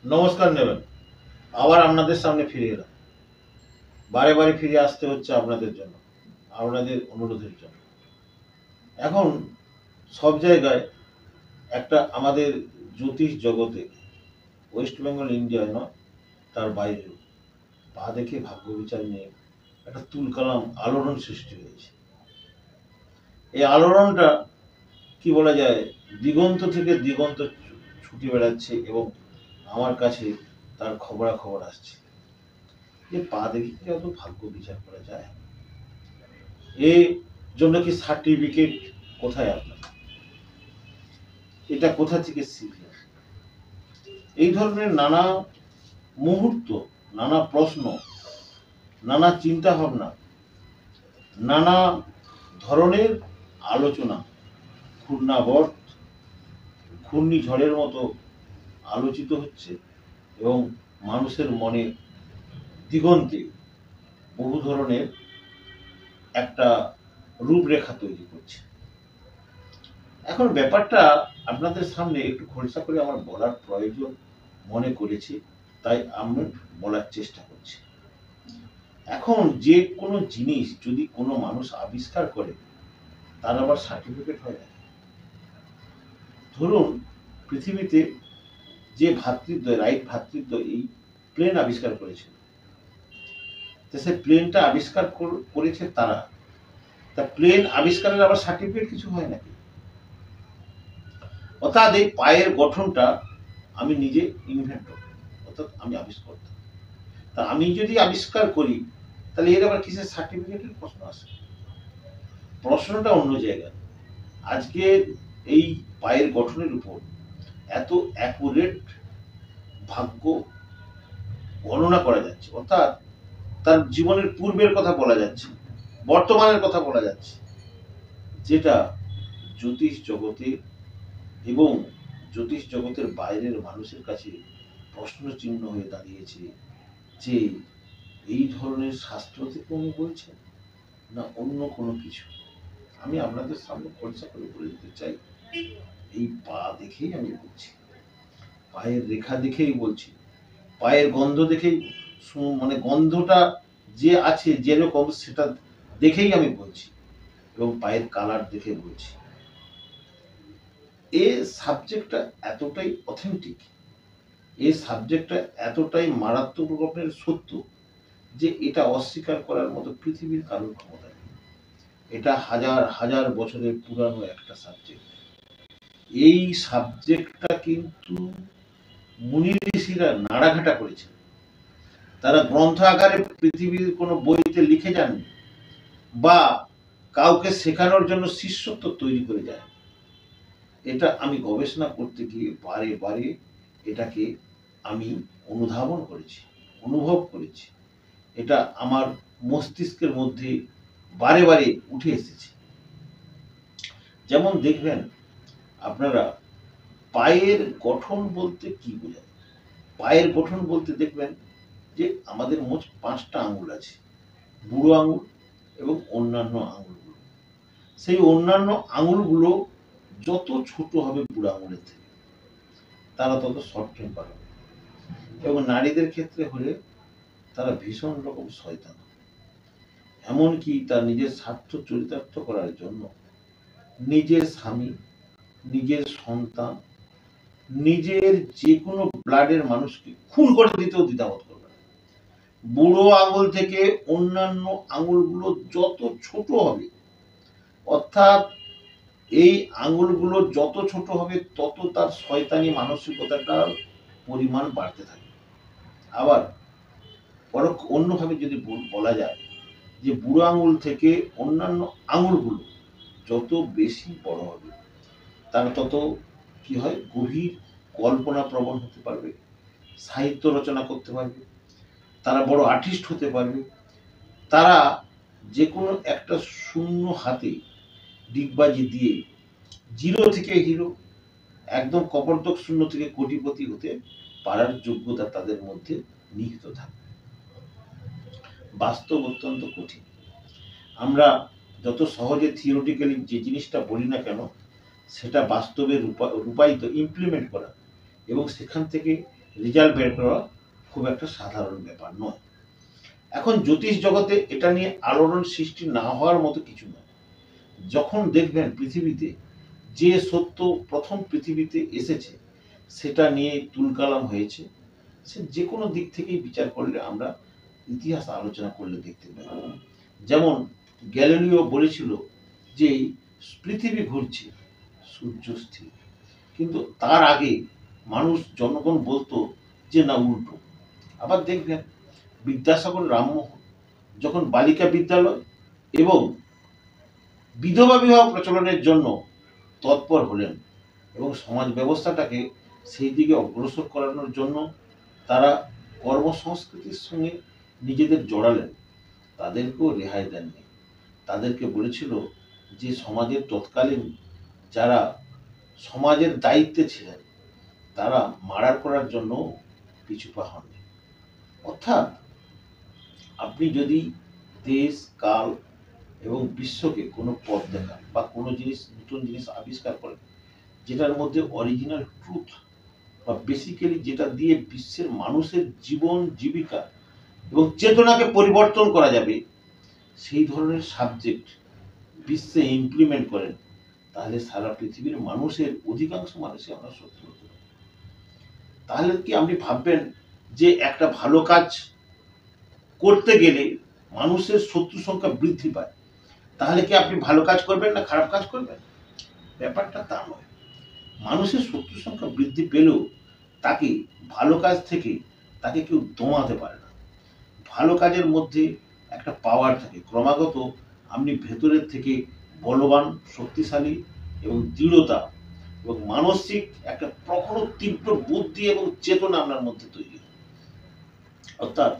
নমস্কার নেবেন। আবার আপনাদের সামনে ফিরে এলাম। বারে বারে ফিরে আসতে হচ্ছে আপনাদের জন্য, আপনাদের অনুরোধের জন্য। এখন সব জায়গায় একটা আমাদের জ্যোতিষ জগতে, ওয়েস্ট বেঙ্গল ইন্ডিয়ায় নয়, তার বাইরেও পা দেখে ভাগ্য বিচার নিয়ে একটা তুলকালাম আলোড়ন সৃষ্টি হয়েছে। এই আলোড়নটা কি বলা যায়, দিগন্ত থেকে দিগন্ত ছুটে বেড়াচ্ছে এবং আমার কাছে তার খবরাখবর আসছে যে পা দেখে কি অত ভাগ্য বিচার করা যায়। এর জন্য কি সার্টিফিকেট কোথায় আপনার, এটা কোথা থেকে শিখলেন? এই ধরনের নানা মুহূর্ত, নানা প্রশ্ন, নানা চিন্তা ভাবনা, নানা ধরনের আলোচনা ঘূর্ণাবর্ত, ঘূর্ণিঝড়ের মতো আলোচিত হচ্ছে এবং মানুষের মনে দিগন্তে বহু ধরনের একটা রূপরেখা তৈরি করছে। এখন ব্যাপারটা আপনাদের সামনে একটু খোলসা করে আমার বলার প্রয়োজন মনে করেছি, তাই আমি বলার চেষ্টা করছি। এখন যে কোনো জিনিস যদি কোনো মানুষ আবিষ্কার করে, তার আবার সার্টিফিকেট হয় না। ধরুন পৃথিবীতে যে ভ্রাতৃদ্বয়, রাইট ভ্রাতৃদ্বয় এই প্লেন আবিষ্কার করেছিল, তো সেই প্লেনটা আবিষ্কার করেছে তারা, তা প্লেন আবিষ্কারের আবার সার্টিফিকেট কিছু হয় নাকি? অর্থাৎ এই পায়ের গঠনটা আমি নিজে ইনভেন্টর, অর্থাৎ আমি আবিষ্কার। তা আমি যদি আবিষ্কার করি, তাহলে এর আবার কিসের সার্টিফিকেটের প্রশ্ন আসে? প্রশ্নটা অন্য জায়গায়। আজকে এই পায়ের গঠনের উপর এত অ্যাকুরেট ভাগ্য গণনা করা যাচ্ছে, অর্থাৎ তার জীবনের পূর্বের কথা বলা যাচ্ছে, বর্তমানের কথা বলা যাচ্ছে, যেটা জ্যোতিষ জগতে এবং জ্যোতিষ জগতের বাইরের মানুষের কাছে প্রশ্ন চিহ্ন হয়ে দাঁড়িয়েছে যে এই ধরনের শাস্ত্র থেকে উনি বলছেন না অন্য কোনো কিছু। আমি আপনাদের সামনে খোলসা করে বলে দিতে চাই, এই পা দেখেই আমি বলছি, পায়ের রেখা দেখেই বলছি, পায়ের গন্ধ দেখেই, মানে গন্ধটা যে আছে যেরকম সেটা দেখেই আমি বলছি, এবং পায়ের কালার দেখে বলছি। এই সাবজেক্টটা এতটাই অথেন্টিক, এই সাবজেক্টটা এতটাই মারাত্মক রকমের সত্য যে এটা অস্বীকার করার মতো পৃথিবীর কারোর ক্ষমতা নেই। এটা হাজার হাজার বছরের পুরানো একটা সাবজেক্ট। এই সাবজেক্টটা কিন্তু মুনি ঋষিরা নাড়াঘাটা করেছেন, তারা গ্রন্থ আকারে পৃথিবীর কোনো বইতে লিখে যাননি বা কাউকে শেখানোর জন্য শিষ্যত্ব তৈরি করে যায়। এটা আমি গবেষণা করতে গিয়ে বারে বারে এটাকে আমি অনুধাবন করেছি, অনুভব করেছি। এটা আমার মস্তিষ্কের মধ্যে বারে বারে উঠে এসেছে। যেমন দেখবেন আপনারা, পায়ের গঠন বলতে কি বোঝায়? পায়ের গঠন বলতে দেখবেন যে আমাদের মোট 5টা আঙুল আছে, বুড়ো আঙুল এবং অন্যান্য আঙুলগুলো। সেই অন্যান্য আঙুলগুলো যত ছোট হবে বুড়ো আঙুলের থেকে, তারা তত শর্ট টেম্পার হবে, এবং নারীদের ক্ষেত্রে হলে তারা ভীষণ রকম শয়তান। এমনকি তার নিজের স্বার্থ চরিতার্থ করার জন্য নিজের স্বামী, নিজের সন্তান, নিজের যে কোনো ব্লাডের মানুষকে খুন করে দিতেও দ্বিধাবোধ করবে না। বুড়ো আঙুল থেকে অন্যান্য আঙুলগুলো যত ছোট হবে, অর্থাৎ এই আঙুলগুলো যত ছোট হবে তত তার শয়তানি মানসিকতাটার পরিমাণ বাড়তে থাকে। আবার অন্যভাবে যদি বলা যায় যে বুড়ো আঙুল থেকে অন্যান্য আঙুলগুলো যত বেশি বড় হবে, তার তত কি হয়, গভীর কল্পনা প্রবণ হতে পারবে, সাহিত্য রচনা করতে পারবে, তারা বড় আর্টিস্ট হতে পারবে, তারা যে কোনো একটা শূন্য হাতে ডিগবাজি দিয়ে জিরো থেকে হিরো, একদম কপর্দক শূন্য থেকে কোটিপতি হতে পারার যোগ্যতা তাদের মধ্যে নিহিত থাকবে। বাস্তব অত্যন্ত কঠিন। আমরা যত সহজে থিওরিটিক্যালি যে জিনিসটা বলি না কেন, সেটা বাস্তবে রূপায়িত, ইমপ্লিমেন্ট করা এবং সেখান থেকে রেজাল্ট বের করা খুব একটা সাধারণ ব্যাপার নয়। এখন জ্যোতিষ জগতে এটা নিয়ে আলোড়ন সৃষ্টি না হওয়ার মতো কিছু নয়। যখন দেখবেন পৃথিবীতে যে সত্য প্রথম পৃথিবীতে এসেছে সেটা নিয়ে তুলকালাম হয়েছে, সে যে কোনো দিক থেকেই বিচার করলে আমরা ইতিহাস আলোচনা করলে দেখতে পাই। যেমন গ্যালিলিও বলেছিল যে পৃথিবী ঘুরছে, সূর্য স্থির, কিন্তু তার আগে মানুষ জনগণ বলতো যে না উল্টো। আবার দেখবেন বিদ্যাসাগর রামমোহন যখন বালিকা বিদ্যালয় এবং বিধবা বিবাহ প্রচলনের জন্য তৎপর হলেন এবং সমাজ ব্যবস্থাটাকে সেই দিকে অগ্রসর করানোর জন্য তারা কর্মসংস্কৃতির সঙ্গে নিজেদের জড়ালেন, তাদেরকেও রেহাই দেননি। তাদেরকে বলেছিল যে সমাজের তৎকালীন যারা সমাজের দায়িত্বে ছিলেন তারা মার্ডার করার জন্য পিছুপা হননি। অর্থাৎ আপনি যদি দেশ কাল এবং বিশ্বকে কোনো পথ দেখান বা কোনো জিনিস নতুন জিনিস আবিষ্কার করেন যেটার মধ্যে অরিজিনাল ট্রুথ বা বেসিক্যালি যেটা দিয়ে বিশ্বের মানুষের জীবন জীবিকা এবং চেতনাকে পরিবর্তন করা যাবে, সেই ধরনের সাবজেক্ট বিশ্বে ইমপ্লিমেন্ট করেন, তাহলে সারা পৃথিবীর মানুষের অধিকাংশ মানুষই আমরা শত্রু হতে পারি। তাহলে কি আপনি ভাববেন যে একটা ভালো কাজ করতে গেলে মানুষের শত্রু সংখ্যা বৃদ্ধি পায়, তাহলে কি আপনি ভালো কাজ করবেন না খারাপ কাজ করবেন? ব্যাপারটা তা নয়। মানুষের শত্রু সংখ্যা বৃদ্ধি পেলেও তাকে ভালো কাজ থেকে তাকে কেউ দমাতে পারে না। ভালো কাজের মধ্যে একটা পাওয়ার থাকে, ক্রমাগত আপনি ভেতরের থেকে বলবান, শক্তিশালী এবং দৃঢ়তা এবং মানসিক একটা প্রখর তীব্র বুদ্ধি এবং চেতনা আপনার মধ্যে তৈরি হয়। অর্থাৎ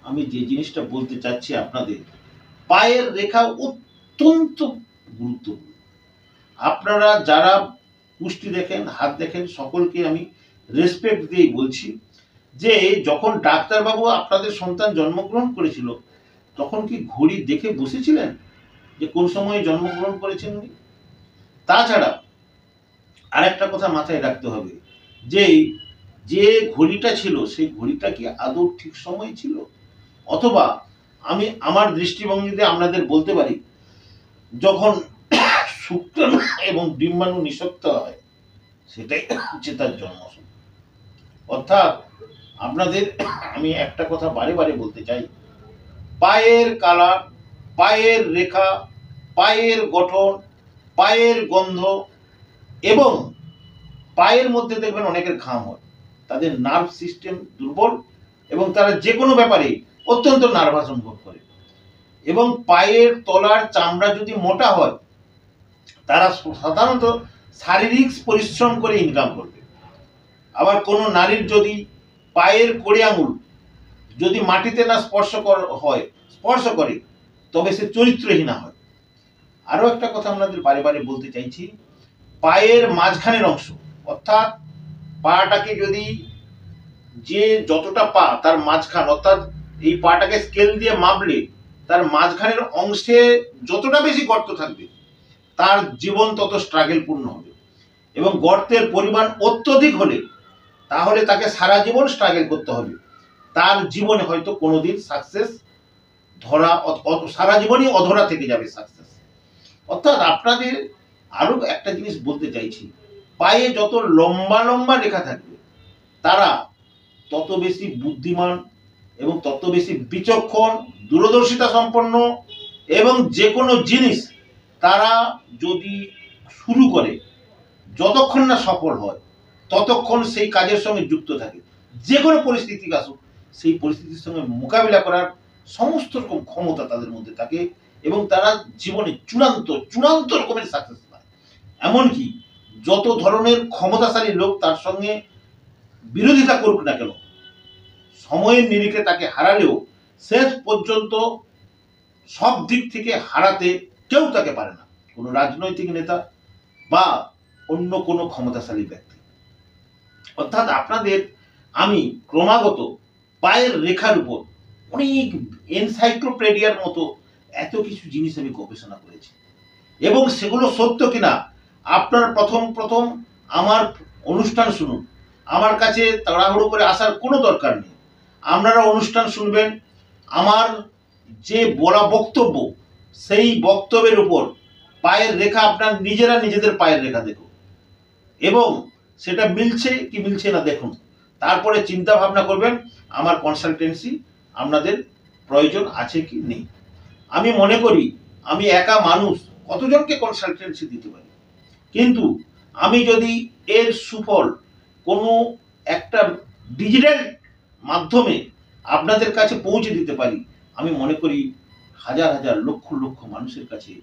আমি যে জিনিসটা বলতে চাচ্ছি আপনাদের, পায়ের রেখা অত্যন্ত গুরুত্বপূর্ণ। আপনারা যারা কুষ্টি দেখেন, হাত দেখেন, সকলকে আমি রেসপেক্ট দিয়েই বলছি যে যখন ডাক্তারবাবু আপনাদের সন্তান জন্মগ্রহণ করেছিল তখন কি ঘড়ি দেখে বসেছিলেন যে কোন সময়ে জন্মগ্রহণ করেছেন উনি? তাছাড়া আরেকটা কথা মাথায় রাখতে হবে যে যে ঘড়িটা ছিল সেই ঘড়িটা কি আদৌ ঠিক সময় ছিল, অথবা আমি আমার দৃষ্টিভঙ্গিতে আপনাদের বলতে পারি যখন শুক্রাণু এবং ডিম্বাণু নিষিক্ত হয় সেটাই হচ্ছে তার জন্ম সময়। অর্থাৎ আপনাদের আমি একটা কথা বারে বারে বলতে চাই, পায়ের কালার, পায়ের রেখা, পায়ের গঠন, পায়ের গন্ধ এবং পায়ের মধ্যে দেখবেন অনেকের ঘাম হয়, তাদের নার্ভ সিস্টেম দুর্বল এবং তারা যে কোনো ব্যাপারে অত্যন্ত নার্ভাস অনুভব করে। এবং পায়ের তলার চামড়া যদি মোটা হয় তারা সাধারণত শারীরিক পরিশ্রম করে ইনকাম করবে। আবার কোনো নারীর যদি পায়ের কড়ি আঙুল যদি মাটিতে না স্পর্শ করে তবে সে চরিত্রহীনা হয়। আরো একটা কথা আপনাদের বারে বারে বলতে চাইছি, পায়ের মাঝখানের অংশ অর্থাৎ পাটাকে যদি যে যতটা পা তার মাঝখান, অর্থাৎ এই পাটাকে স্কেল দিয়ে মাপলে তার মাঝখানের অংশে যতটা বেশি গর্ত থাকবে তার জীবন তত স্ট্রাগলপূর্ণ হবে, এবং গর্তের পরিমাণ অত্যধিক হলে তাহলে তাকে সারা জীবন স্ট্রাগল করতে হবে, তার জীবনে হয়তো কোনোদিন সাকসেস ধরা সারা জীবনই অধরা থেকে যাবে সাকসেস। অর্থাৎ আপনাদের আরো একটা জিনিস বলতে চাইছি, পায়ে যত লম্বা লম্বা রেখা থাকবে তারা তত বেশি বুদ্ধিমান এবং তত বেশি বিচক্ষণ, দূরদর্শিতা সম্পন্ন, এবং যে কোনো জিনিস তারা যদি শুরু করে যতক্ষণ না সফল হয় ততক্ষণ সেই কাজের সঙ্গে যুক্ত থাকে, যে কোনো পরিস্থিতি আসুক সেই পরিস্থিতির সঙ্গে মোকাবিলা করার সমস্ত রকম ক্ষমতা তাদের মধ্যে থাকে এবং তারা জীবনে চূড়ান্ত চূড়ান্ত রকমের সাকসেস পায়। এমনকি যত ধরনের ক্ষমতাশালী লোক তার সঙ্গে বিরোধিতা করুক না কেন, সময়ের নিরিখে তাকে হারালেও শেষ পর্যন্ত সব দিক থেকে হারাতে কেউ তাকে পারে না, কোনো রাজনৈতিক নেতা বা অন্য কোনো ক্ষমতাশালী ব্যক্তি। অর্থাৎ আপনাদের আমি ক্রমাগত পায়ের রেখার উপর অনেক এনসাইক্লোপিডিয়ার মতো এত কিছু জিনিস আমি গবেষণা করেছি, এবং সেগুলো সত্য কিনা আপনার প্রথম আমার অনুষ্ঠান শুনুন, আমার কাছে তাড়াহুড়ো করে আসার কোনো দরকার নেই। আপনারা অনুষ্ঠান শুনবেন, আমার যে বলা বক্তব্য সেই বক্তব্যের উপর পায়ের রেখা আপনার নিজেদের পায়ের রেখা দেখুন এবং সেটা মিলছে কি মিলছে না দেখুন, তারপরে চিন্তা ভাবনা করবেন আমার কনসালটেন্সি আপনাদের প্রয়োজন আছে কি নেই। আমি মনে করি আমি একা মানুষ কতজনকে কনসালটেন্সি দিতে পারি, কিন্তু আমি যদি এর সুফল কোনো একটা ডিজিটাল মাধ্যমে আপনাদের কাছে পৌঁছে দিতে পারি, আমি মনে করি হাজার হাজার লক্ষ লক্ষ মানুষের কাছে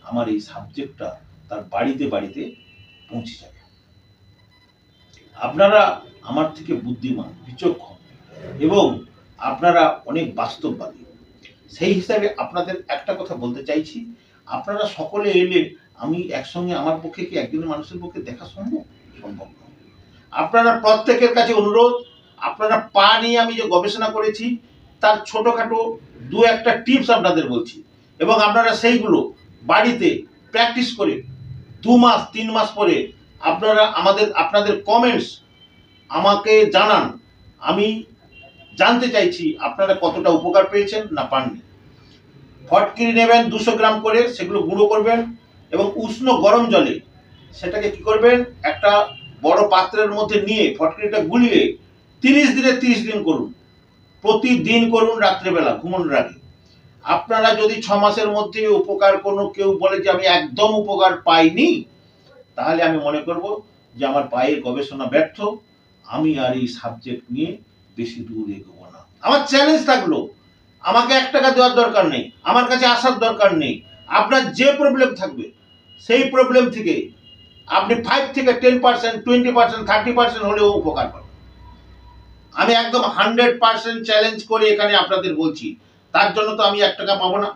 আমার এই সাবজেক্টটা তার বাড়িতে বাড়িতে পৌঁছে যাবে। আপনারা আমার থেকে বুদ্ধিমান, বিচক্ষণ এবং আপনারা অনেক বাস্তববাদী। সেই হিসাবে আপনাদের একটা কথা বলতে চাইছি, আপনারা সকলে এলে আমি একসঙ্গে আমার পক্ষে কি একজনের মানুষের পক্ষে দেখা সম্ভব? সম্ভব নয়। আপনারা প্রত্যেকের কাছে অনুরোধ, আপনারা পা নিয়ে আমি যে গবেষণা করেছি তার ছোটখাটো দু একটা টিপস আপনাদের বলছি এবং আপনারা সেইগুলো বাড়িতে প্র্যাকটিস করে 2 মাস 3 মাস পরে আপনারা আপনাদের কমেন্টস আমাকে জানান। আমি জানতে চাইছি আপনারা কতটা উপকার পেয়েছেন না পাননি। ফটকিরি নেবেন 200 গ্রাম করে, সেগুলো গুঁড়ো করবেন এবং উষ্ণ গরম জলে সেটাকে কি করবেন, একটা বড় পাত্রের মধ্যে নিয়ে ফটকিরিটা গুলিয়ে 30 দিনে 30 দিন করুন, প্রতিদিন করুন রাত্রেবেলা ঘুমানোর আগে। আপনারা যদি 6 মাসের মধ্যে উপকার কোনো কেউ বলে যে আমি একদম উপকার পাইনি, তাহলে আমি মনে করব যে আমার পায়ের গবেষণা ব্যর্থ, আমি আর এই সাবজেক্ট নিয়ে বেশি দূর এগোবো না। আমার চ্যালেঞ্জ থাকলো, আমাকে 1 টাকা দেওয়ার দরকার নেই, আমার কাছে আসার দরকার নেই। আপনার যে প্রবলেম থাকবে সেই প্রবলেম থেকে আপনি 5 থেকে 10%, 20%, 30% হলেও উপকার পাবেন। আমি একদম 100% চ্যালেঞ্জ করে এখানে আপনাদের বলছি। তার জন্য তো আমি 1 টাকা পাবো না,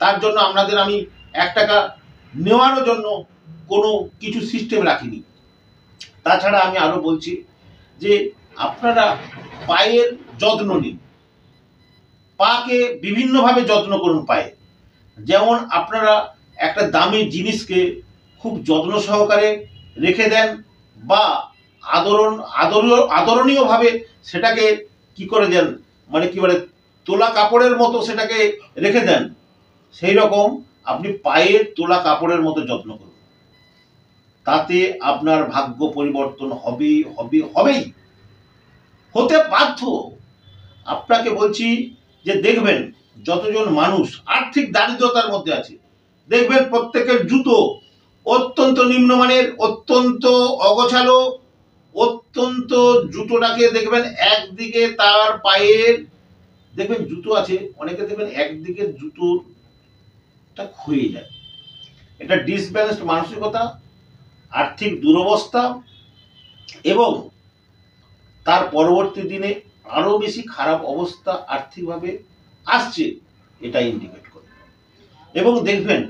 তার জন্য আপনাদের আমি 1 টাকা নেওয়ার জন্য কোনো কিছু সিস্টেম রাখিনি। তাছাড়া আমি আরো বলছি যে আপনারা পায়ের যত্ন নিন, পাকে বিভিন্নভাবে যত্ন করুন পায়ে। যেমন আপনারা একটা দামি জিনিসকে খুব যত্ন সহকারে রেখে দেন বা আদরণীয়ভাবে সেটাকে কি করে দেন, মানে কি বলে তোলা কাপড়ের মতো সেটাকে রেখে দেন, সেই রকম আপনি পায়ের তোলা কাপড়ের মতো যত্ন করুন। তাতে আপনার ভাগ্য পরিবর্তন হবেই হতে বাধ্য। আপনাকে বলছি যে দেখবেন যতজন মানুষ আর্থিক দারিদ্রতার মধ্যে আছে, দেখবেন প্রত্যেকের জুতো অত্যন্ত নিম্নমানের, অত্যন্ত অগোছালো, অত্যন্ত জুতোটাকে দেখবেন একদিকে তার পায়ের দেখবেন জুতো আছে, অনেকে দেখবেন একদিকে জুতোটা ক্ষয়ে যায়। এটা ডিসব্যালেন্সড মানসিকতা, আর্থিক দুরবস্থা এবং তার পরবর্তী দিনে আরো বেশি খারাপ অবস্থা আর্থিকভাবে আসছে, এটা ইন্ডিকেট করে। এবং দেখবেন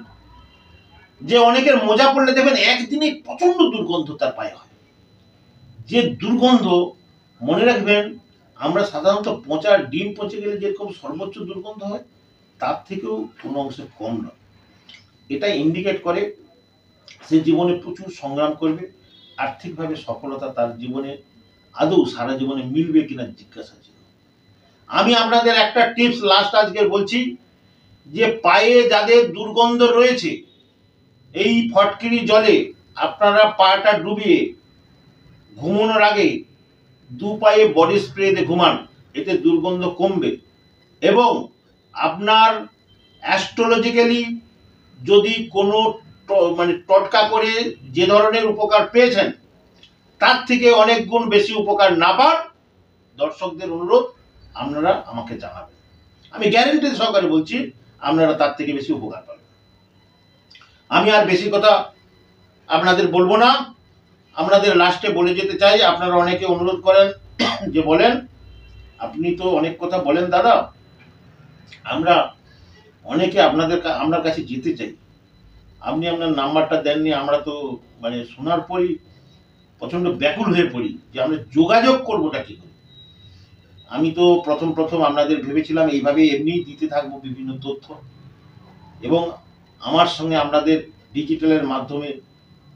যে অনেকের মোজা পড়লে দেখবেন একদিনে প্রচন্ড দুর্গন্ধ তার পায়ে হয়, যে দুর্গন্ধ মনে রাখবেন আমরা সাধারণত পচা ডিম পচে গেলে যেরকম সর্বোচ্চ দুর্গন্ধ হয় তার থেকেও কোনো অংশে কম নয়। এটা ইন্ডিকেট করে সে জীবনে প্রচুর সংগ্রাম করবে, আর্থিকভাবে সফলতা তার জীবনে আদৌ সারা জীবনে মিলবে কিনা জিজ্ঞাসা ছিল। আমি আপনাদের একটা টিপস লাস্ট আজকে বলছি যে পায়ে যাদের দুর্গন্ধ রয়েছে এই ফটকিরি জলে আপনারা পাটা ডুবিয়ে ঘুমানোর আগে 2 পায়ে বডি স্প্রে দিয়ে ঘুমান, এতে দুর্গন্ধ কমবে। এবং আপনার অ্যাস্ট্রোলজিক্যালি যদি কোনো মানে টটকা করে যে ধরনের উপকার পেয়েছেন তার থেকে অনেক গুণ বেশি উপকার না পান, দর্শকদের অনুরোধ আপনারা আমাকে জানাবেন। আমি গ্যারেন্টি সহকারে বলছি আপনারা তার থেকে বেশি উপকার পাবেন। আমি আর বেশি কথা আপনাদের বলবো না, আপনাদের লাস্টে বলে যেতে চাই, আপনারা অনেকে অনুরোধ করেন যে বলেন আপনি তো অনেক কথা বলেন দাদা, আমরা অনেকে আপনার কাছে যেতে চাই, আপনি আপনার নাম্বারটা দেননি। আমরা তো মানে শোনার পরই প্রচন্ড ব্যাকুল হয়ে পড়ি যে আমরা যোগাযোগ করবোটা কি করে। আমি তো প্রথম আপনাদের ভেবেছিলাম এইভাবে এমনি দিতে থাকবো বিভিন্ন তথ্য এবং আমার সঙ্গে আপনাদের ডিজিটালের মাধ্যমে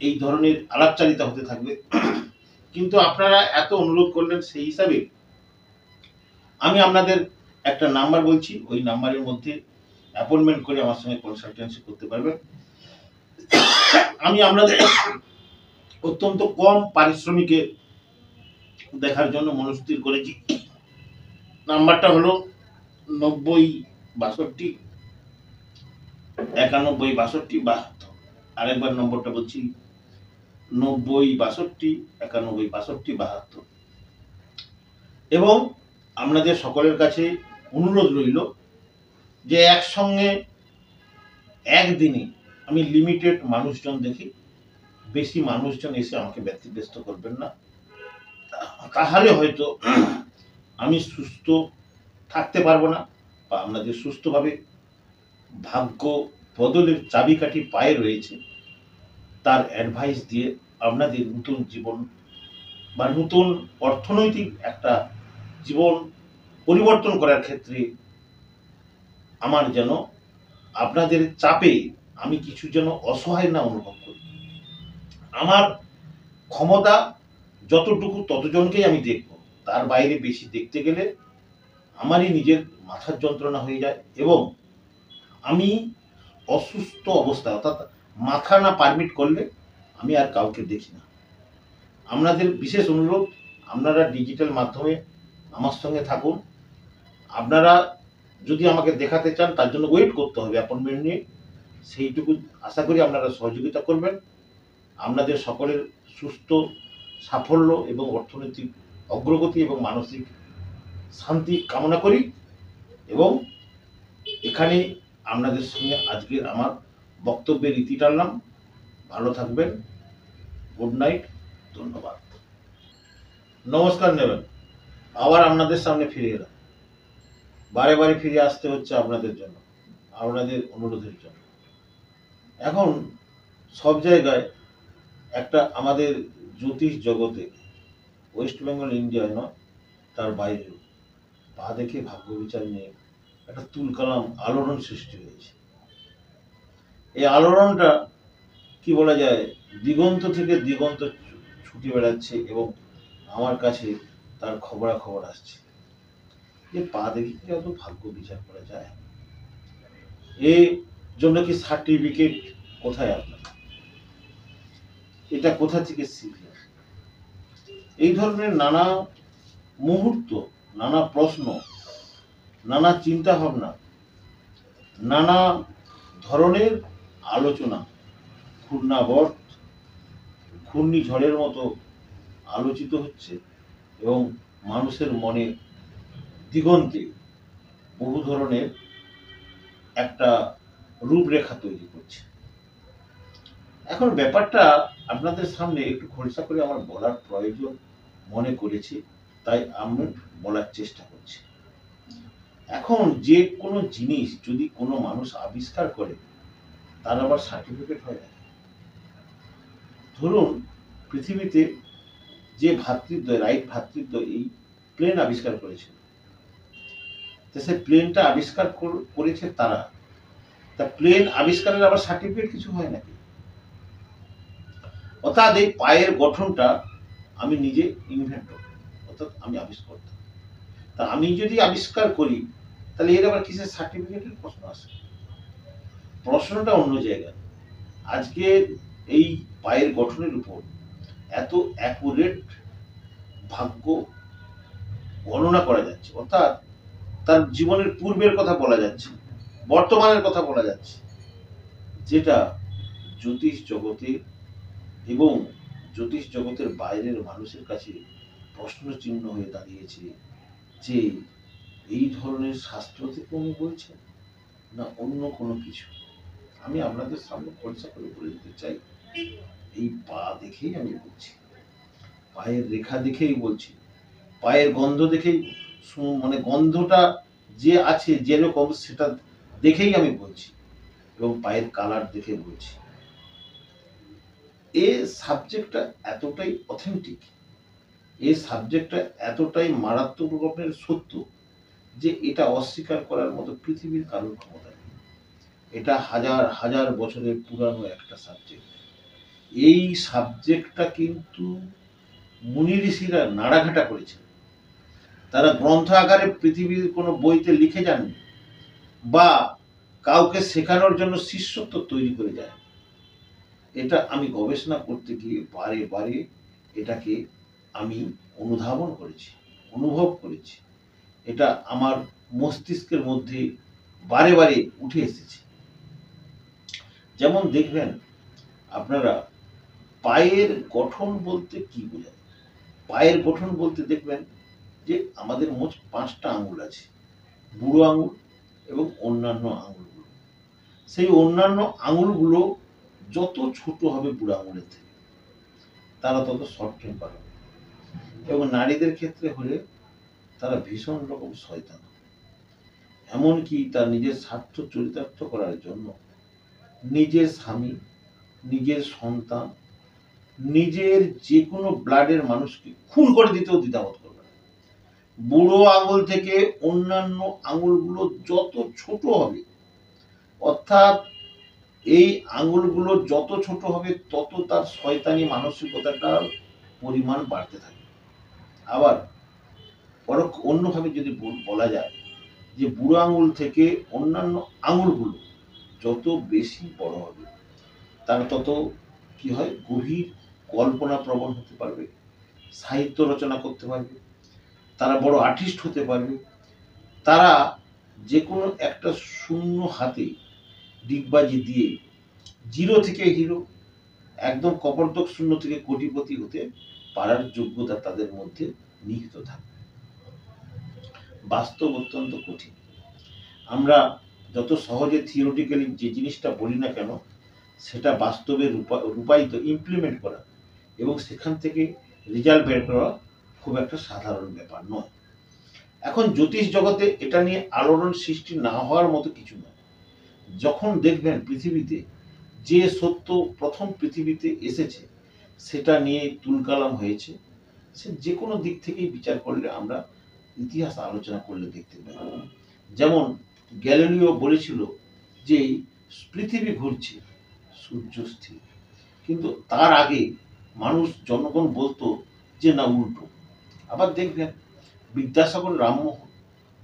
এই ধরনের আলাপচারিতা হতে থাকবে, কিন্তু আপনারা এত অনুরোধ করলেন, সেই হিসাবে আমি আপনাদের একটা নাম্বার বলছি, ওই নাম্বারের মধ্যে অ্যাপয়েন্টমেন্ট করে আমার সঙ্গে কনসালটেন্সি করতে পারবেন। আমি আপনাদের অত্যন্ত কম পারিশ্রমিকে দেখার জন্য মনস্থির করেছি। নাম্বারটা হলো 90 62 91 62 72। আরেকবার নম্বরটা বলছি, 90 62 91 62 72। এবং আপনাদের সকলের কাছে অনুরোধ রইল যে একসঙ্গে একদিনে আমি লিমিটেড মানুষজন দেখি, বেশি মানুষজন এসে আমাকে ব্যতিব্যস্ত করবেন না, তাহলে হয়তো আমি সুস্থ থাকতে পারবো না, বা আপনাদের সুস্থভাবে ভাগ্য বদলের চাবিকাঠি পায়ে রয়েছে, তার অ্যাডভাইস দিয়ে আপনাদের নতুন জীবন বা নতুন অর্থনৈতিক একটা জীবন পরিবর্তন করার ক্ষেত্রে আমার যেন আপনাদের চাপে আমি কিছু যেন অসহায় না অনুভব করি। আমার ক্ষমতা যতটুকু ততজনকেই আমি দেখব, তার বাইরে বেশি দেখতে গেলে আমারই নিজের মাথার যন্ত্রণা হয়ে যায়, এবং আমি অসুস্থ অবস্থা, অর্থাৎ মাথা না পারমিট করলে আমি আর কাউকে দেখি না। আপনাদের বিশেষ অনুরোধ, আপনারা ডিজিটাল মাধ্যমে আমার সঙ্গে থাকুন। আপনারা যদি আমাকে দেখাতে চান, তার জন্য ওয়েট করতে হবে অ্যাপয়েন্টমেন্ট নিয়ে, সেইটুকু আশা করি আপনারা সহযোগিতা করবেন। আপনাদের সকলের সুস্থ সাফল্য এবং অর্থনৈতিক অগ্রগতি এবং মানসিক শান্তি কামনা করি, এবং এখানে আপনাদের সঙ্গে আজকের আমার বক্তব্যের ইতি টানলাম। ভালো থাকবেন, গুড নাইট, ধন্যবাদ, নমস্কার নেবেন। আবার আপনাদের সামনে ফিরে এলাম, বারে বারে ফিরে আসতে হচ্ছে আপনাদের জন্য, আপনাদের অনুরোধের জন্য। এখন সব জায়গায় একটা আমাদের জ্যোতিষ জগতে, ওয়েস্ট বেঙ্গল ইন্ডিয়ায় নয়, তার বাইরেও পা দেখে ভাগ্য বিচার নিয়ে একটা তুলকালাম আলোড়ন সৃষ্টি হয়েছে। এই আলোড়নটা কি বলা যায়, দিগন্ত থেকে দিগন্ত ছুটে বেড়াচ্ছে, এবং আমার কাছে তার খবরাখবর আসছে যে পা দেখে কি অত ভাগ্য বিচার করা যায়, এই জন্য কি সার্টিফিকেট কোথায় আপনার, এটা কোথা থেকে শিখলেন? এই ধরনের নানা মুহূর্ত, নানা প্রশ্ন, নানা চিন্তা ভাবনা, নানা ধরনের আলোচনা ঘূর্ণাবর্ত, ঘূর্ণিঝড়ের মতো আলোচিত হচ্ছে, এবং মানুষের মনে দিগন্তে বহু ধরনের একটা রূপরেখা তৈরি করছে। এখন ব্যাপারটা আপনাদের সামনে একটু খোলসা করে আমার বলার প্রয়োজন মনে করেছি, তাই আমি বলার চেষ্টা করছি। এখন যে কোনো জিনিস যদি কোনো মানুষ আবিষ্কার করে, তার আবার সার্টিফিকেট হয় না। ধরুন পৃথিবীতে যে ভ্রাতৃদ্বয়, রাইট ভ্রাতৃদ্বয় এই প্লেন আবিষ্কার করেছে, সে প্লেনটা আবিষ্কার করেছে তারা, তা প্লেন আবিষ্কারের আবার সার্টিফিকেট কিছু হয় নাকি? অর্থাৎ এই পায়ের গঠনটা আমি নিজে ইনভেন্টর, অর্থাৎ আমি আবিষ্কার করতাম। তা আমি যদি আবিষ্কার করি, তাহলে এর আবার কিসের সার্টিফিকেটের প্রশ্ন আসে? প্রশ্নটা অন্য জায়গায়। আজকে এই পায়ের গঠনের উপর এত অ্যাকুরেট ভাগ্য গণনা করা যাচ্ছে, অর্থাৎ তার জীবনের পূর্বের কথা বলা যাচ্ছে, বর্তমানের কথা বলা যাচ্ছে, যেটা জ্যোতিষ জগতে এবং জ্যোতিষ জগতের বাইরের মানুষের কাছে প্রশ্ন চিহ্ন হয়ে দাঁড়িয়েছে, যে এই ধরনের শাস্ত্র থেকে উনি বলছেন না অন্য কোনো কিছু। আমি আপনাদের সামনে খরচা করে বলে দিতে চাই, এই পা দেখেই আমি বলছি, পায়ের রেখা দেখেই বলছি, পায়ের গন্ধ দেখেই, মানে গন্ধটা যে আছে যেরকম সেটা দেখেই আমি বলছি, এবং পায়ের কালার দেখে বলছি। এই সাবজেক্টটা এতটাই অথেন্টিক, এই সাবজেক্টটা এতটাই মারাত্মক রকমের সত্য, যে এটা অস্বীকার করার মতো পৃথিবীর কারোর ক্ষমতা নেই। এটা হাজার হাজার বছরের পুরানো একটা সাবজেক্ট। এই সাবজেক্টটা কিন্তু মুনি ঋষিরা নাড়াঘাটা করেছেন। তারা গ্রন্থ আকারে পৃথিবীর কোনো বইতে লিখে যাননি বা কাউকে শেখানোর জন্য শিষ্যত্ব তৈরি করে যায়। এটা আমি গবেষণা করতে গিয়ে বারে বারে এটাকে আমি অনুধাবন করেছি, অনুভব করেছি। এটা আমার মস্তিষ্কের মধ্যে বারে বারে উঠে এসেছে। যেমন দেখবেন আপনারা, পায়ের গঠন বলতে কি বোঝায়? পায়ের গঠন বলতে দেখবেন যে আমাদের মোট 5টা আঙুল আছে, বুড়ো আঙুল এবং অন্যান্য আঙুলগুলো। সেই অন্যান্য আঙুলগুলো যত ছোট হবে বুড়ো আঙুলের থেকে, তারা তত শর্ট টেম্পার হবে। এবং নারীদের ক্ষেত্রে হলে তারা ভীষণ রকম শয়তান। এমনকি তার নিজের স্বার্থ চরিতার্থ করার জন্য নিজের স্বামী, নিজের সন্তান, নিজের যে কোনো ব্লাডের মানুষকে খুন করে দিতেও দ্বিধাবোধ করবে না। বুড়ো আঙুল থেকে অন্যান্য আঙুলগুলো যত ছোট হবে, অর্থাৎ এই আঙুলগুলো যত ছোট হবে তত তার শয়তানি মানসিকতাটার পরিমাণ বাড়তে থাকে। আবার অন্যভাবে যদি বলা যায় যে বুড়ো আঙুল থেকে অন্যান্য আঙুলগুলো যত বেশি বড় হবে, তার তত কি হয়, গভীর কল্পনা প্রবণ হতে পারবে, সাহিত্য রচনা করতে পারবে, তারা বড় আর্টিস্ট হতে পারবে, তারা যে কোনো একটা শূন্য হাতে ডিগবাজি দিয়ে জিরো থেকে হিরো, একদম কপর্দক শূন্য থেকে কোটিপতি হতে পারার যোগ্যতা তাদের মধ্যে নিহিত থাকবে। বাস্তব অত্যন্ত কঠিন। আমরা যত সহজে থিওরিটিক্যালি যে জিনিসটা বলি না কেন, সেটা বাস্তবে রূপায়িত, ইমপ্লিমেন্ট করা এবং সেখান থেকে রেজাল্ট বের করা খুব একটা সাধারণ ব্যাপার নয়। এখন জ্যোতিষ জগতে এটা নিয়ে আলোড়ন সৃষ্টি না হওয়ার মতো কিছু নয়। যখন দেখবেন পৃথিবীতে যে সত্য প্রথম পৃথিবীতে এসেছে সেটা নিয়ে তুলকালাম হয়েছে, সে যে কোনো দিক থেকেই বিচার করলে আমরা ইতিহাস আলোচনা করলে দেখতে পাই। যেমন গ্যালিলিও বলেছিল যে পৃথিবী ঘুরছে, সূর্য স্থির, কিন্তু তার আগে মানুষ জনগণ বলতো যে না, উল্টো। আবার দেখবেন বিদ্যাসাগর রামমোহন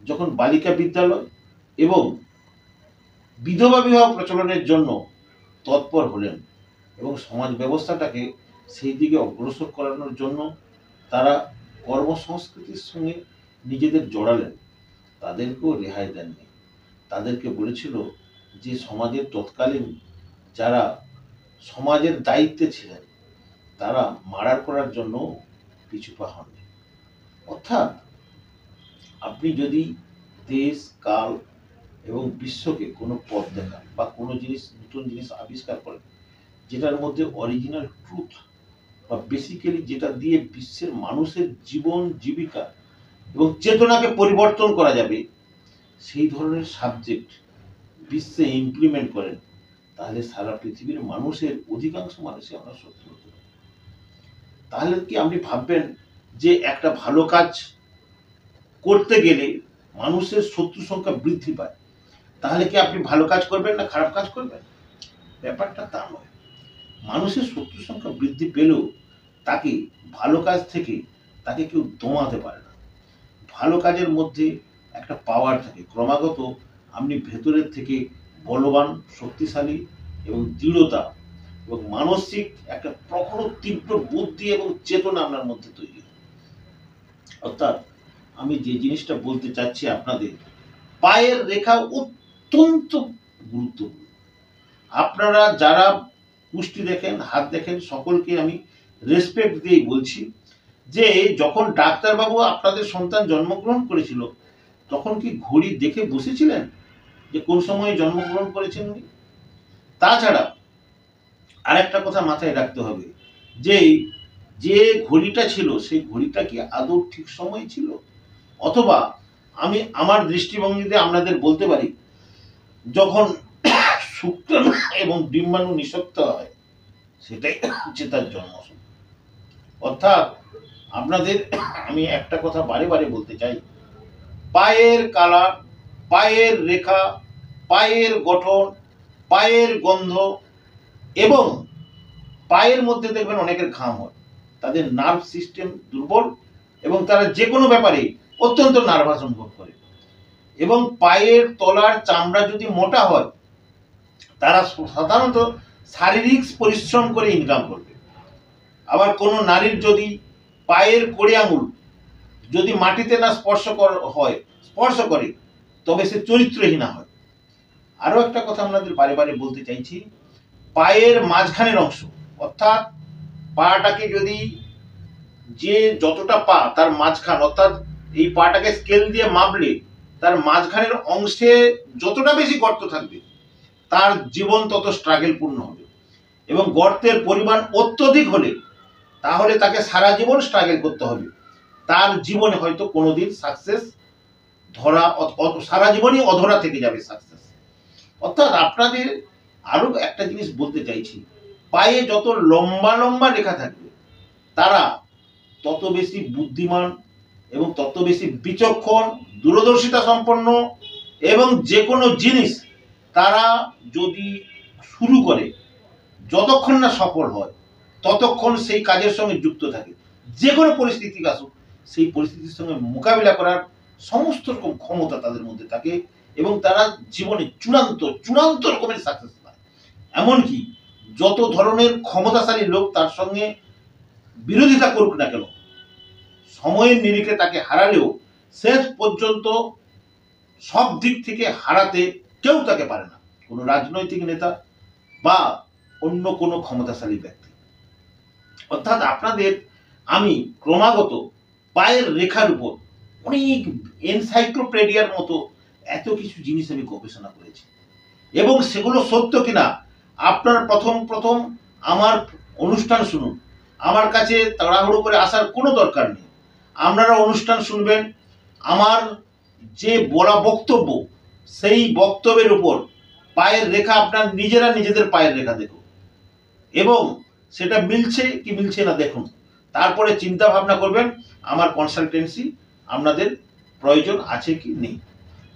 যখন বালিকা বিদ্যালয় এবং বিধবা বিবাহ প্রচলনের জন্য তৎপর হলেন এবং সমাজ ব্যবস্থাটাকে সেই দিকে অগ্রসর করানোর জন্য তারা কর্মসংস্কৃতির সঙ্গে নিজেদের জড়ালেন, তাদেরকেও রেহাই দেননি। তাদেরকে বলেছিল যে সমাজের তৎকালীন যারা সমাজের দায়িত্বে ছিলেন তারা মার্ডার করার জন্য পিছুপা হননি। অর্থাৎ আপনি যদি দেশ, কাল এবং বিশ্বকে কোনো পথ দেখান বা কোনো জিনিস, নতুন জিনিস আবিষ্কার করেন যেটার মধ্যে অরিজিনাল ট্রুথ বা বেসিক্যালি যেটা দিয়ে বিশ্বের মানুষের জীবন, জীবিকা এবং চেতনাকে পরিবর্তন করা যাবে, সেই ধরনের সাবজেক্ট বিশ্বে ইমপ্লিমেন্ট করেন, তাহলে সারা পৃথিবীর মানুষের অধিকাংশ মানুষই আমরা শত্রু হতে পারি। তাহলে কি আপনি ভাববেন যে একটা ভালো কাজ করতে গেলে মানুষের শত্রু সংখ্যা বৃদ্ধি পায়, তাহলে কি আপনি ভালো কাজ করবেন না খারাপ কাজ করবেন? ব্যাপারটা তা নয়। মানুষের শত্রু সংখ্যা বৃদ্ধি পেলেও তাকে ভালো কাজ থেকে তাকে কেউ দমাতে পারে না। ভালো কাজের মধ্যে একটা পাওয়ার থাকে, ক্রমাগত আপনি ভেতরের থেকে বলবান, শক্তিশালী এবং দৃঢ়তা এবং মানসিক একটা প্রখর তীব্র বুদ্ধি এবং চেতনা আপনার মধ্যে তৈরি হয়। অর্থাৎ আমি যে জিনিসটা বলতে চাচ্ছি আপনাদের, পায়ের রেখা অত্যন্ত গুরুত্বপূর্ণ। আপনারা যারা কুষ্টি দেখেন, হাত দেখেন, সকলকে আমি রেসপেক্ট দিয়েই বলছি যে যখন ডাক্তারবাবু আপনাদের সন্তান জন্মগ্রহণ করেছিল তখন কি ঘড়ি দেখে বসেছিলেন যে কোন সময়ে জন্মগ্রহণ করেছেন উনি? তাছাড়া আরেকটা কথা মাথায় রাখতে হবে যে যে ঘড়িটা ছিল সেই ঘড়িটা কি আদৌ ঠিক সময় ছিল, অথবা আমি আমার দৃষ্টিভঙ্গিতে আপনাদের বলতে পারি যখন শুক্রাণু এবং ডিম্বাণু নিঃশক্ত হয় সেটাই হচ্ছে তার জন্ম সময়। অর্থাৎ আপনাদের আমি একটা কথা বারে বারে বলতে চাই, পায়ের কালার, পায়ের রেখা, পায়ের গঠন, পায়ের গন্ধ এবং পায়ের মধ্যে দেখবেন অনেকের ঘাম হয়, তাদের নার্ভ সিস্টেম দুর্বল এবং তারা যে কোনো ব্যাপারে অত্যন্ত নার্ভাস অনুভব করে। এবং পায়ের তলার চামড়া যদি মোটা হয়, তারা সাধারণত শারীরিক পরিশ্রম করে ইনকাম করবে। আবার কোনো নারীর যদি পায়ের কড়ি আঙুল যদি মাটিতে না স্পর্শ করে, তবে সে চরিত্রহীনা হয়। আরো একটা কথা আপনাদের বারে বারে বলতে চাইছি, পায়ের মাঝখানের অংশ, অর্থাৎ পাটাকে যদি যে যতটা পা তার মাঝখান, অর্থাৎ এই পাটাকে স্কেল দিয়ে মাপলে তার মাঝখানের অংশে যতটা বেশি গর্ত থাকবে, তার জীবন তত স্ট্রাগলপূর্ণ হবে। এবং গর্তের পরিমাণ অত্যধিক হলে তাহলে তাকে সারা জীবন স্ট্রাগল করতে হবে, তার জীবনে হয়তো কোনোদিন সাকসেস সারা জীবনই অধরা থেকে যাবে সাকসেস। অর্থাৎ আপনাদের আরো একটা জিনিস বলতে চাইছি, পায়ে যত লম্বা লম্বা রেখা থাকবে, তারা তত বেশি বুদ্ধিমান এবং তত বেশি বিচক্ষণ, দূরদর্শিতা সম্পন্ন, এবং যে কোনো জিনিস তারা যদি শুরু করে, যতক্ষণ না সফল হয় ততক্ষণ সেই কাজের সঙ্গে যুক্ত থাকে। যে কোনো পরিস্থিতি আসুক, সেই পরিস্থিতির সঙ্গে মোকাবিলা করার সমস্ত রকম ক্ষমতা তাদের মধ্যে থাকে এবং তারা জীবনে চূড়ান্ত রকমের সাকসেস পায়। এমনকি যত ধরনের ক্ষমতাশালী লোক তার সঙ্গে বিরোধিতা করুক না কেন, সময়ের নিরিখে তাকে হারালেও শেষ পর্যন্ত সব দিক থেকে হারাতে কেউ তাকে পারে না, কোনো রাজনৈতিক নেতা বা অন্য কোনো ক্ষমতাশালী ব্যক্তি। অর্থাৎ আপনাদের আমি ক্রমাগত পায়ের রেখার উপর অনেক এনসাইক্লোপিডিয়ার মতো এত কিছু জিনিস আমি গবেষণা করেছি, এবং সেগুলো সত্য কিনা আপনার প্রথম আমার অনুষ্ঠান শুনুন। আমার কাছে তাড়াহুড়ো করে আসার কোনো দরকার নেই। আপনারা অনুষ্ঠান শুনবেন, আমার যে বলা বক্তব্য, সেই বক্তব্যের উপর পায়ের রেখা আপনার নিজেদের পায়ের রেখা দেখুন, এবং সেটা মিলছে কি মিলছে না দেখুন। তারপরে চিন্তা ভাবনা করবেন আমার কনসালটেন্সি আপনাদের প্রয়োজন আছে কি নেই।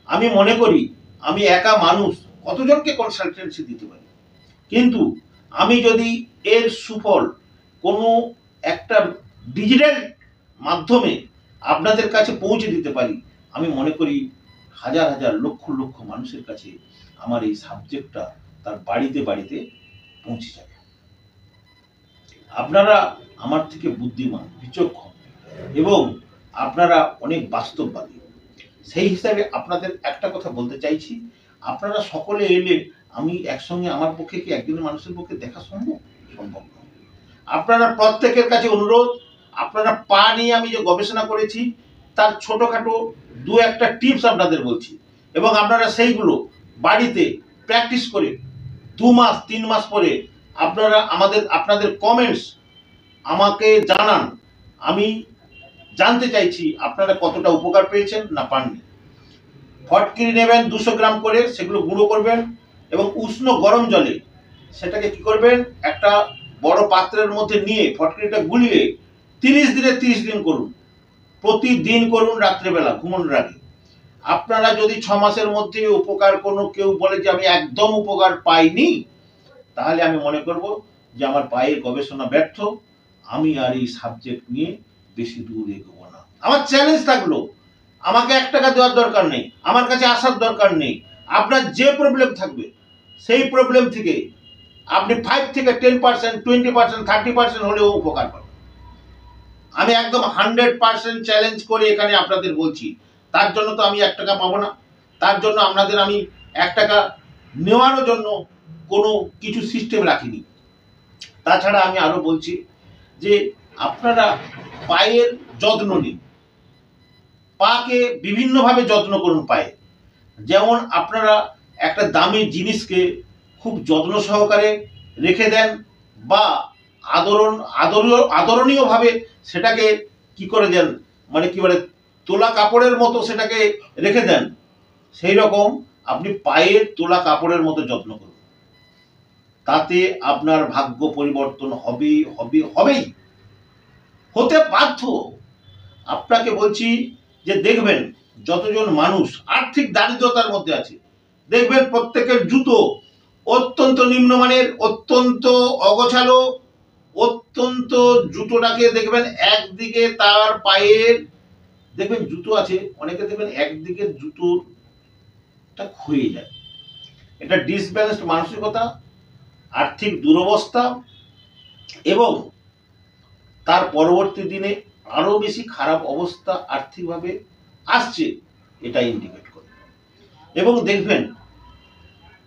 আমি মনে করি আমি একা মানুষ কতজনকে কনসালটেন্সি দিতে পারি, কিন্তু আমি যদি এর সুফল কোনো একটা ডিজিটাল মাধ্যমে আপনাদের কাছে পৌঁছে দিতে পারি, আমি মনে করি হাজার হাজার লক্ষ লক্ষ মানুষের কাছে আমার এই সাবজেক্টটা তার বাড়িতে বাড়িতে পৌঁছে যাবে। আপনারা আমার থেকে বুদ্ধিমান, বিচক্ষণ, এবং আপনারা অনেক বাস্তববাদী। সেই হিসাবে আপনাদের একটা কথা বলতে চাইছি, আপনারা সকলে এলে আমি একসঙ্গে, আমার পক্ষে কি একজনের মানুষের পক্ষে দেখা সম্ভব নয়। আপনারা প্রত্যেকের কাছে অনুরোধ, আপনারা পা নিয়ে আমি যে গবেষণা করেছি তার ছোটখাটো দু একটা টিপস আপনাদের বলছি, এবং আপনারা সেইগুলো বাড়িতে প্র্যাকটিস করে 2 মাস 3 মাস পরে আপনারা আপনাদের কমেন্টস আমাকে জানান। আমি জানতে চাইছি আপনারা কতটা উপকার পেয়েছেন না পাননি। ফটকিরি নেবেন 200 গ্রাম করে, সেগুলো গুঁড়ো করবেন এবং উষ্ণ গরম জলে সেটাকে কি করবেন, একটা বড় পাত্রের মধ্যে নিয়ে ফটকিরিটা গুলিয়ে 30 দিনে 30 দিন করুন, প্রতিদিন করুন রাত্রেবেলা ঘুমানোর আগে। আপনারা যদি 6 মাসের মধ্যে উপকার কেউ বলে যে আমি একদম উপকার পাইনি, তাহলে আমি মনে করব যে আমার পায়ের গবেষণা ব্যর্থ, আমি আর এই সাবজেক্ট নিয়ে বেশি দূর এগোবো না। আমার চ্যালেঞ্জ থাকলো, আমাকে 1 টাকা দেওয়ার দরকার নেই, আমার কাছে আসার দরকার নেই। আপনার যে প্রবলেম থাকবে সেই প্রবলেম থেকে আপনি 5 থেকে 10%, 20%, 30% হলেও উপকার পাবেন। আমি একদম 100% চ্যালেঞ্জ করে এখানে আপনাদের বলছি। তার জন্য তো আমি 1 টাকা পাবো না, তার জন্য আপনাদের আমি 1 টাকা নেওয়ার জন্য কোনো কিছু সিস্টেম রাখিনি। তাছাড়া আমি আরো বলছি যে আপনারা পায়ের যত্ন নিন, পাকে বিভিন্নভাবে যত্ন করুন পায়ে। যেমন আপনারা একটা দামি জিনিসকে খুব যত্ন সহকারে রেখে দেন, বা আদরণীয়ভাবে সেটাকে কি করে দেন, মানে কি বলে তোলা কাপড়ের মতো সেটাকে রেখে দেন, সেই রকম আপনি পায়ের তোলা কাপড়ের মতো যত্ন করুন। তাতে আপনার ভাগ্য পরিবর্তন হবেই, হতে বাধ্য। আপনাকে বলছি যে দেখবেন যতজন মানুষ আর্থিক দারিদ্রতার মধ্যে আছে, দেখবেন প্রত্যেকের জুতো অত্যন্ত নিম্নমানের, অত্যন্ত অগোছালো, অত্যন্ত জুতোটাকে দেখবেন একদিকে তার পায়ের দেখবেন জুতো আছে, অনেকে দেখবেন একদিকে জুতোটা ক্ষয়ে যায়। এটা ডিসব্যালেন্সড মানসিকতা, আর্থিক দুরবস্থা এবং তার পরবর্তী দিনে আরো বেশি খারাপ অবস্থা আর্থিকভাবে আসছে, এটা ইন্ডিকেট করে। এবং দেখবেন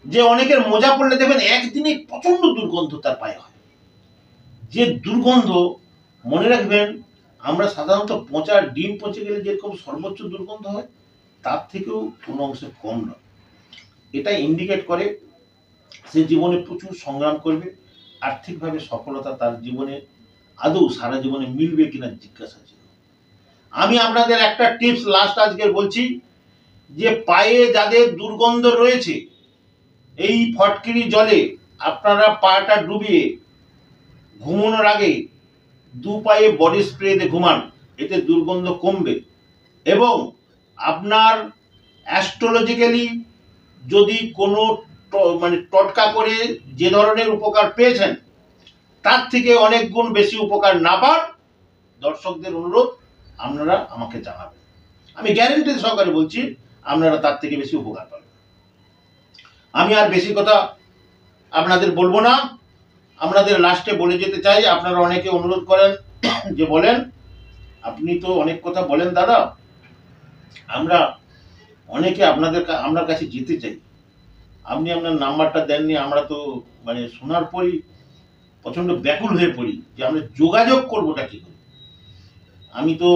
যে অনেকের মোজা পড়লে দেখবেন একদিনে প্রচন্ড দুর্গন্ধ তার পায়ে হয়, যে দুর্গন্ধ মনে রাখবেন আমরা সাধারণত পচা ডিম পচে গেলে যেরকম সর্বোচ্চ দুর্গন্ধ হয় তার থেকেও কোনো অংশে কম নয়। এটা ইন্ডিকেট করে সে জীবনে প্রচুর সংগ্রাম করবে, আর্থিকভাবে সফলতা তার জীবনে আদৌ সারা জীবনে মিলবে কিনা জিজ্ঞাসা ছিল। আমি আপনাদের একটা টিপস লাস্ট আজকে বলছি, যে পায়ে যাদের দুর্গন্ধ রয়েছে এই ফটকিরি জলে আপনারা পাটা ডুবিয়ে ঘুমানোর আগে দু পায়ে বডি স্প্রে দিয়ে ঘুমান, এতে দুর্গন্ধ কমবে। এবং আপনার অ্যাস্ট্রোলজিক্যালি যদি কোনো মানে টটকা করে যে ধরনের উপকার পেয়েছেন তার থেকে অনেক গুণ বেশি উপকার না পান, দর্শকদের অনুরোধ আপনারা আমাকে জানাবেন। আমি গ্যারেন্টি সহকারে বলছি আপনারা তার থেকে বেশি উপকার পাবেন। আমি আর বেশি কথা আপনাদের বলবো না, আপনাদের লাস্টে বলে যেতে চাই, আপনারা অনেকে অনুরোধ করেন যে বলেন আপনি তো অনেক কথা বলেন দাদা, আমরা অনেকে আপনার কাছে যেতে চাই, আপনি আপনার নাম্বারটা দেননি, আমরা তো মানে শোনার পরই প্রচন্ড ব্যাকুল হয়ে পড়ি যে আমরা যোগাযোগ করবোটা কি করে। আমি তো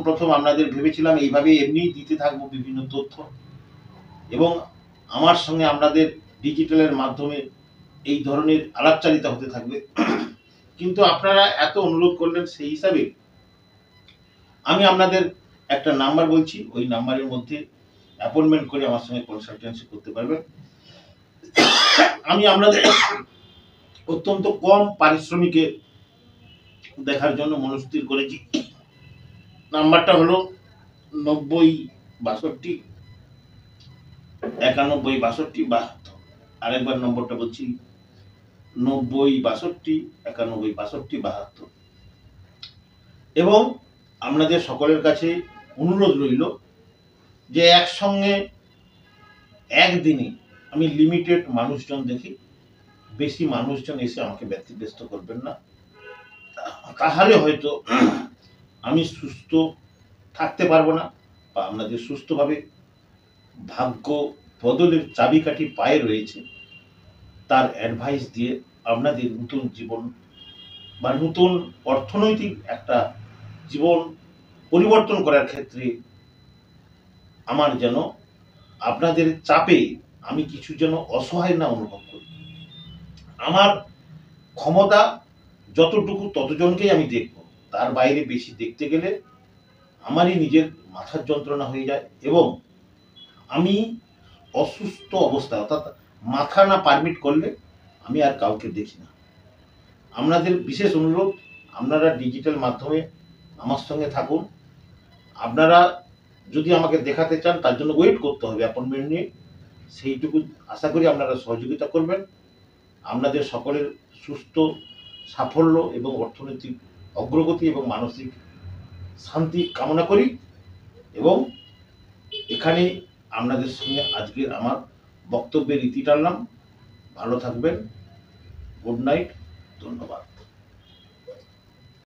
প্রথম আপনাদের ভেবেছিলাম এইভাবে এমনি দিতে থাকবো বিভিন্ন তথ্য, এবং আমার সঙ্গে আপনাদের ডিজিটালের মাধ্যমে এই ধরনের আলাপচারিতা হতে থাকবে। কিন্তু আপনারা এত অনুরোধ করলেন, সেই হিসাবে আমি আপনাদের একটা নাম্বার বলছি, ওই নাম্বারের মধ্যে অ্যাপয়েন্টমেন্ট করে আমার সঙ্গে কনসালটেন্সি করতে পারবেন। আমি আপনাদের অত্যন্ত কম পারিশ্রমিকে দেখার জন্য মনস্থির করেছি। নাম্বারটা হলো 90 62 91 62 72। আরেকবার নম্বরটা বলছি, 90 62 91 62 72। এবং আপনাদের সকলের কাছে অনুরোধ রইল যে একসঙ্গে একদিনে আমি লিমিটেড মানুষজন দেখি, বেশি মানুষজন এসে আমাকে ব্যতিব্যস্ত করবেন না, তাহলে হয়তো আমি সুস্থ থাকতে পারবো না, বা আপনাদের সুস্থভাবে ভাগ্য বদলের চাবিকাঠি পায়ে রয়েছে তার অ্যাডভাইস দিয়ে আপনাদের নতুন জীবন বা নতুন অর্থনৈতিক একটা জীবন পরিবর্তন করার ক্ষেত্রে আমার যেন আপনাদের চাপে আমি কিছু যেন অসহায় না অনুভব করি। আমার ক্ষমতা যতটুকু ততজনকেই আমি দেখব, তার বাইরে বেশি দেখতে গেলে আমারই নিজের মাথার যন্ত্রণা হয়ে যায়, এবং আমি অসুস্থ অবস্থা অর্থাৎ মাথা না পারমিট করলে আমি আর কাউকে দেখি না। আপনাদের বিশেষ অনুরোধ, আপনারা ডিজিটাল মাধ্যমে আমার সঙ্গে থাকুন। আপনারা যদি আমাকে দেখাতে চান তার জন্য ওয়েট করতে হবে অ্যাপয়েন্টমেন্ট নিয়ে, সেইটুকু আশা করি আপনারা সহযোগিতা করবেন। আপনাদের সকলের সুস্থ সাফল্য এবং অর্থনৈতিক অগ্রগতি এবং মানসিক শান্তি কামনা করি, এবং এখানে আপনাদের সঙ্গে আজকের আমার বক্তব্যের ইতি টানলাম। ভালো থাকবেন, গুড নাইট, ধন্যবাদ।